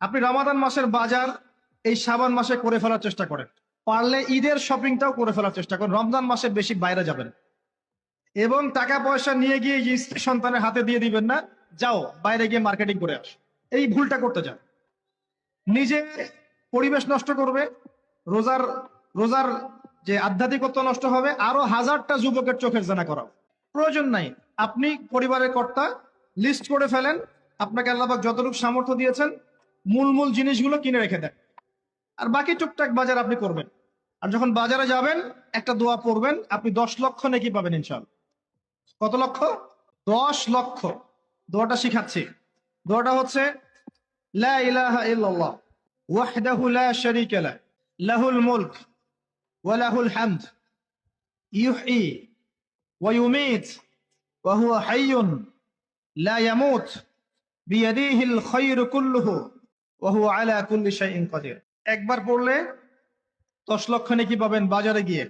আপনি রমাদান মাসের বাজার এই শাবান মাসে করে ফেলার চেষ্টা করেন, পারলে ঈদের শপিংটাও করে ফেলার চেষ্টা করেন। রমজান মাসে বেশি বাইরে যাবেন এবং টাকা পয়সা নিয়ে গিয়ে স্ত্রী সন্তানের হাতে দিয়ে দিবেন না, যাও বাইরে গিয়ে মার্কেটিং করে আস। এই ভুলটা করতে যান, নিজে পরিবেশ নষ্ট করবে, রোজার রোজার যে আধ্যাত্মিকত্ব নষ্ট হবে, আরো হাজারটা যুবকের চোখের জানা করাও প্রয়োজন নাই। আপনি পরিবারের কর্তা, লিস্ট করে ফেলেন, আপনাকে আল্লাহ পাক যতটুকু সামর্থ্য দিয়েছেন মূল মূল জিনিসগুলো কিনে রেখে দেন, আর বাকি টুকটাক বাজার আপনি করবেন। আর যখন বাজারে যাবেন একটা দোয়া পড়বেন, আপনি 10 লক্ষ নেকি পাবেন ইনশাআল্লাহ। কত লক্ষ? 10 লক্ষ। দোয়াটা শিখাচ্ছি। দোয়াটা হচ্ছে লা ইলাহা ইল্লাল্লাহ ওয়াহদাহু লা শারীকা লাহ লাহুল মুলক ওয়া লাহুল হামদ ইউহয়ী ওয়া ইউমীত ওয়া হুয়া হাইয়্যুন লা ইয়ামুত বিয়াদিহিল খায়রু কুল্লুহু ওয়া হুয়া আলা কুল্লি শাইইন কাদির। একবার পড়লে 10 লক্ষ নেকি পাবেন বাজারে গিয়ে।